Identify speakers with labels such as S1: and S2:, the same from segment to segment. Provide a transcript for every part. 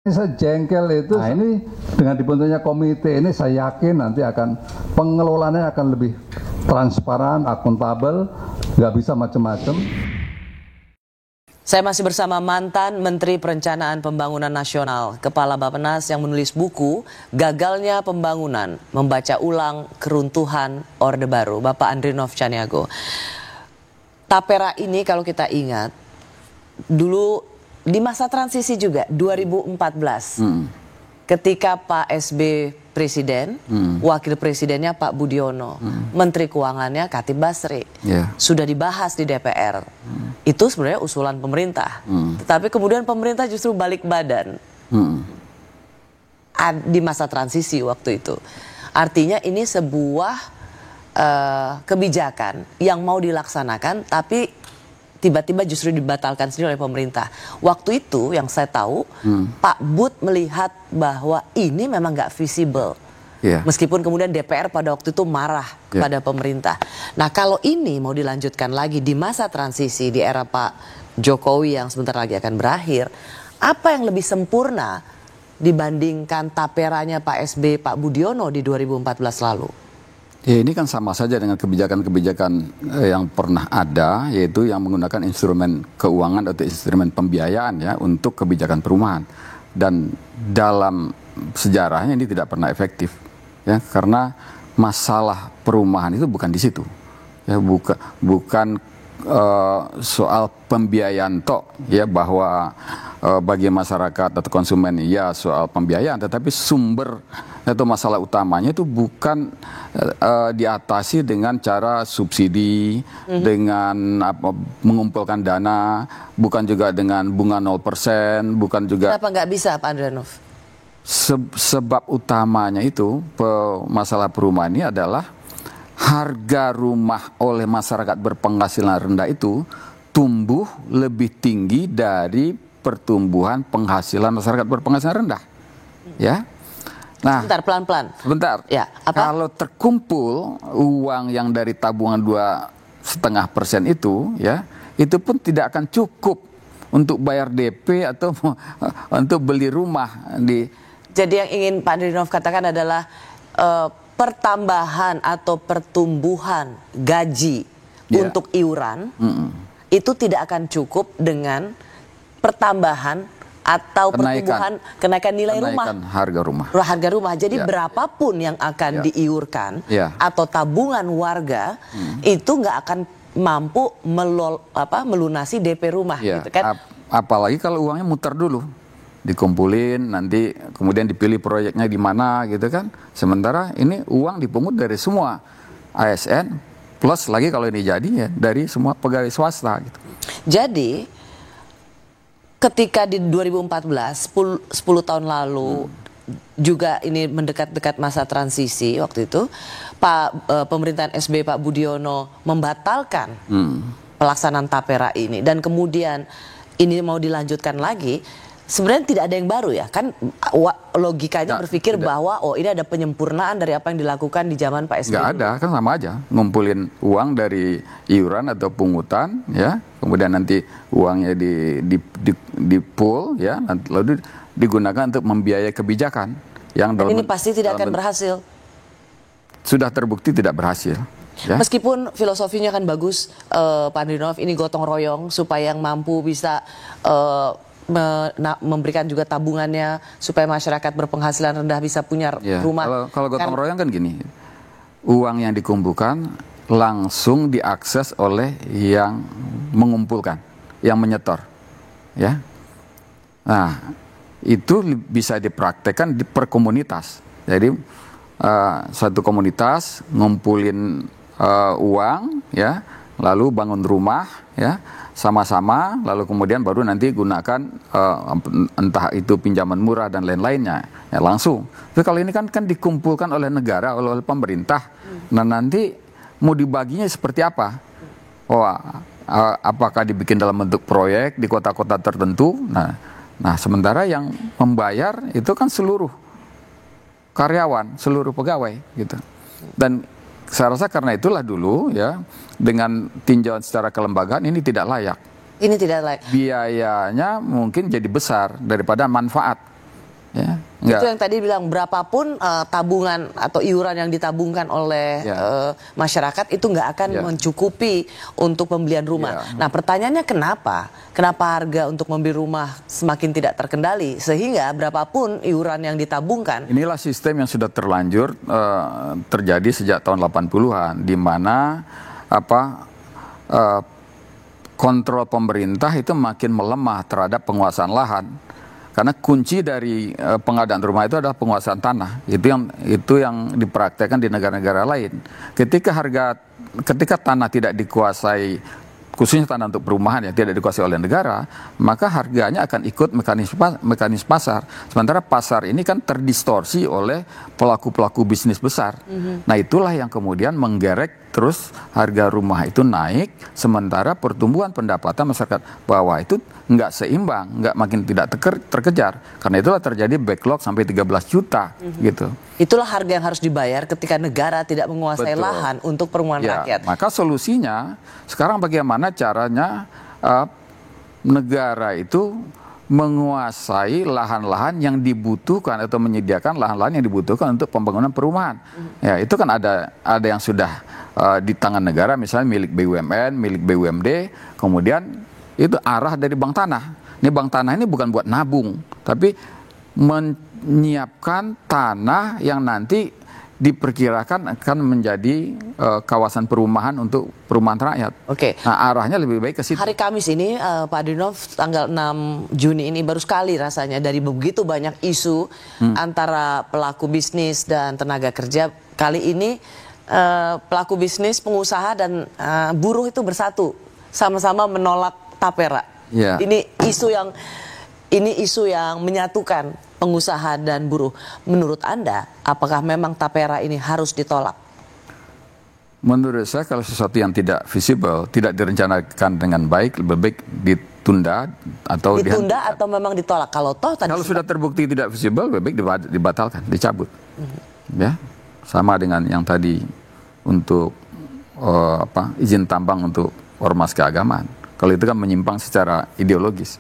S1: Saya jengkel itu. Nah ini dengan dibentuknya komite ini saya yakin nanti akan pengelolaannya akan lebih transparan, akuntabel, nggak bisa macam-macam.
S2: Saya masih bersama mantan Menteri Perencanaan Pembangunan Nasional, Kepala Bappenas yang menulis buku Gagalnya Pembangunan, Membaca Ulang Keruntuhan Orde Baru, Bapak Andrinov Caniago. Tapera ini kalau kita ingat, dulu di masa transisi juga 2014 ketika Pak SB presiden, wakil presidennya Pak Budiono, menteri keuangannya Khatib Basri, sudah dibahas di DPR. Itu sebenarnya usulan pemerintah, tetapi kemudian pemerintah justru balik badan di masa transisi waktu itu. Artinya ini sebuah kebijakan yang mau dilaksanakan tapi tiba-tiba justru dibatalkan sendiri oleh pemerintah. Waktu itu yang saya tahu Pak Bud melihat bahwa ini memang nggak visible. Meskipun kemudian DPR pada waktu itu marah kepada pemerintah. Nah kalau ini mau dilanjutkan lagi di masa transisi di era Pak Jokowi yang sebentar lagi akan berakhir, apa yang lebih sempurna dibandingkan taperanya Pak SB, Pak Budiono di 2014 lalu?
S3: Ya ini kan sama saja dengan kebijakan-kebijakan yang pernah ada, yaitu yang menggunakan instrumen keuangan atau instrumen pembiayaan ya untuk kebijakan perumahan. Dan dalam sejarahnya ini tidak pernah efektif ya, karena masalah perumahan itu bukan di situ. Ya bukan soal pembiayaan tok ya, bahwa bagi masyarakat atau konsumen ya soal pembiayaan, tetapi sumber atau masalah utamanya itu bukan diatasi dengan cara subsidi, dengan mengumpulkan dana, bukan juga dengan bunga 0%, bukan juga.
S2: Kenapa nggak bisa Pak Andrinov?
S3: Sebab utamanya itu masalah perumahan ini adalah harga rumah oleh masyarakat berpenghasilan rendah itu tumbuh lebih tinggi dari pertumbuhan penghasilan masyarakat berpenghasilan rendah. Ya. Nah,
S2: sebentar, pelan-pelan.
S3: Sebentar.
S2: Ya, apa?
S3: Kalau terkumpul uang yang dari tabungan 2,5% itu, ya, itu pun tidak akan cukup untuk bayar DP atau untuk beli rumah di.
S2: Jadi yang ingin Pak Andrinov katakan adalah pertambahan atau pertumbuhan gaji untuk iuran itu tidak akan cukup dengan pertambahan atau kenaikan nilai rumah, harga rumah. Jadi berapapun yang akan diiurkan atau tabungan warga itu nggak akan mampu melunasi DP rumah, gitu kan?
S3: Apalagi kalau uangnya muter dulu, dikumpulin, nanti kemudian dipilih proyeknya di mana, gitu kan? Sementara ini uang dipungut dari semua ASN, plus lagi kalau ini jadi ya dari semua pegawai swasta, gitu.
S2: Jadi ketika di 2014, 10 tahun lalu, juga ini mendekat-dekat masa transisi waktu itu, pemerintahan SBY Pak Budiono membatalkan pelaksanaan tapera ini. Dan kemudian ini mau dilanjutkan lagi, sebenarnya tidak ada yang baru ya. Kan logikanya berpikir bahwa ini ada penyempurnaan dari apa yang dilakukan di zaman Pak SBY.
S3: Nggak ada, kan sama aja. Ngumpulin uang dari iuran atau pungutan, ya. Kemudian nanti uangnya di pool, ya, lalu digunakan untuk membiayai kebijakan yang
S2: ini pasti tidak akan berhasil.
S3: Sudah terbukti tidak berhasil. Ya.
S2: Meskipun filosofinya kan bagus, Pak Andrinov, ini gotong royong supaya yang mampu bisa memberikan juga tabungannya supaya masyarakat berpenghasilan rendah bisa punya rumah.
S3: Kalau gotong royong kan gini, uang yang dikumpulkan langsung diakses oleh yang mengumpulkan, yang menyetor, ya. Nah, itu bisa dipraktekkan di per komunitas. Jadi satu komunitas ngumpulin uang, ya, lalu bangun rumah, ya, sama-sama, lalu kemudian baru nanti gunakan entah itu pinjaman murah dan lain-lainnya, ya, langsung. Tapi kalau ini kan dikumpulkan oleh negara, oleh pemerintah. Nah nanti mau dibaginya seperti apa? Apakah dibikin dalam bentuk proyek di kota-kota tertentu? Nah sementara yang membayar itu kan seluruh karyawan, seluruh pegawai, gitu. Dan saya rasa karena itulah dulu ya, dengan tinjauan secara kelembagaan ini tidak layak.
S2: Ini tidak layak.
S3: Biayanya mungkin jadi besar daripada manfaat. Ya,
S2: itu yang tadi bilang berapapun tabungan atau iuran yang ditabungkan oleh masyarakat itu nggak akan mencukupi untuk pembelian rumah. Nah pertanyaannya kenapa harga untuk membeli rumah semakin tidak terkendali sehingga berapapun iuran yang ditabungkan.
S3: Inilah sistem yang sudah terlanjur terjadi sejak tahun 80-an di mana kontrol pemerintah itu makin melemah terhadap penguasaan lahan. Karena kunci dari pengadaan rumah itu adalah penguasaan tanah. Itu yang dipraktekkan di negara-negara lain. Ketika tanah tidak dikuasai, khususnya tanah untuk perumahan yang tidak dikuasai oleh negara, maka harganya akan ikut mekanisme pasar. Sementara pasar ini kan terdistorsi oleh pelaku-pelaku bisnis besar. Nah itulah yang kemudian menggerek terus harga rumah itu naik, sementara pertumbuhan pendapatan masyarakat bawah itu nggak seimbang, nggak makin tidak terkejar. Karena itulah terjadi backlog sampai 13 juta gitu.
S2: Itulah harga yang harus dibayar ketika negara tidak menguasai lahan untuk perumahan rakyat.
S3: Maka solusinya sekarang bagaimana caranya negara itu menguasai lahan-lahan yang dibutuhkan atau menyediakan lahan-lahan yang dibutuhkan untuk pembangunan perumahan. Ya, itu kan ada yang sudah di tangan negara, misalnya milik BUMN, milik BUMD, kemudian itu arah dari bank tanah. Ini bank tanah ini bukan buat nabung, tapi menyiapkan tanah yang nanti diperkirakan akan menjadi kawasan perumahan untuk perumahan rakyat.
S2: Oke.
S3: Nah, arahnya lebih baik ke situ.
S2: Hari Kamis ini, Pak Andrinov, tanggal 6 Juni ini baru sekali rasanya dari begitu banyak isu antara pelaku bisnis dan tenaga kerja. Kali ini pelaku bisnis, pengusaha dan buruh itu bersatu, sama-sama menolak tapera.
S3: Yeah.
S2: Ini isu yang menyatukan pengusaha dan buruh. Menurut Anda, apakah memang tapera ini harus ditolak?
S3: Menurut saya kalau sesuatu yang tidak visible, tidak direncanakan dengan baik, lebih baik ditunda atau
S2: memang ditolak. Kalau
S3: sudah terbukti tidak visible, lebih baik dibatalkan, dicabut. Ya, sama dengan yang tadi untuk izin tambang untuk ormas keagamaan. Kalau itu kan menyimpang secara ideologis,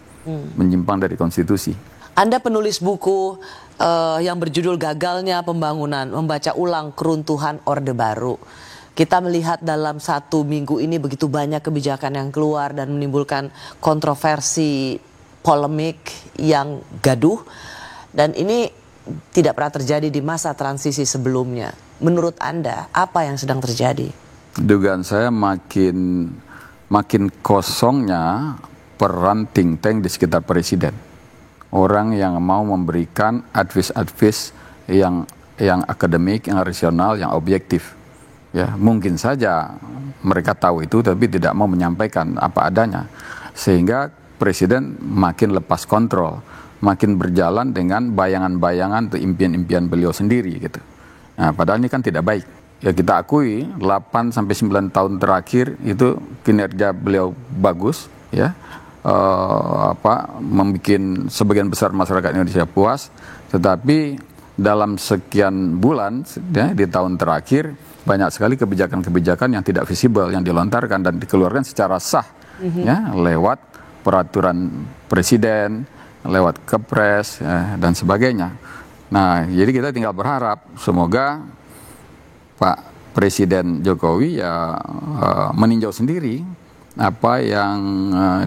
S3: menyimpang dari konstitusi.
S2: Anda penulis buku yang berjudul Gagalnya Pembangunan, Membaca Ulang Keruntuhan Orde Baru. Kita melihat dalam 1 minggu ini begitu banyak kebijakan yang keluar dan menimbulkan kontroversi, polemik yang gaduh. Dan ini tidak pernah terjadi di masa transisi sebelumnya. Menurut Anda, apa yang sedang terjadi?
S3: Dugaan saya makin kosongnya peran think tank di sekitar presiden. Orang yang mau memberikan advice yang akademik, yang rasional, yang objektif. Ya, mungkin saja mereka tahu itu tapi tidak mau menyampaikan apa adanya. Sehingga presiden makin lepas kontrol, makin berjalan dengan bayangan-bayangan atau impian-impian beliau sendiri gitu. Nah, padahal ini kan tidak baik. Ya kita akui 8-9 tahun terakhir itu kinerja beliau bagus, ya, membuat sebagian besar masyarakat Indonesia puas. Tetapi dalam sekian bulan ya, di tahun terakhir banyak sekali kebijakan-kebijakan yang tidak visible yang dilontarkan dan dikeluarkan secara sah, ya, lewat peraturan presiden, lewat kepres dan sebagainya. Nah, jadi kita tinggal berharap semoga Pak Presiden Jokowi ya meninjau sendiri apa yang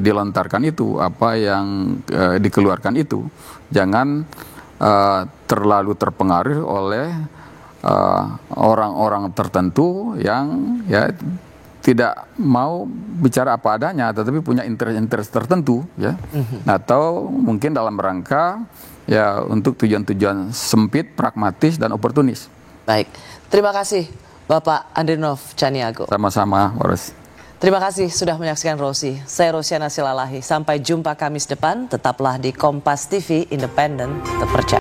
S3: dilontarkan itu, apa yang dikeluarkan itu. Jangan terlalu terpengaruh oleh orang-orang tertentu yang ya tidak mau bicara apa adanya, tetapi punya interest tertentu, ya, atau mungkin dalam rangka ya untuk tujuan-tujuan sempit, pragmatis dan oportunis.
S2: Baik, terima kasih Bapak Andrinov Caniago.
S3: Sama-sama, Boris.
S2: Terima kasih sudah menyaksikan Rosi. Saya Rosiana Silalahi. Sampai jumpa Kamis depan. Tetaplah di Kompas TV, independen, terpercaya.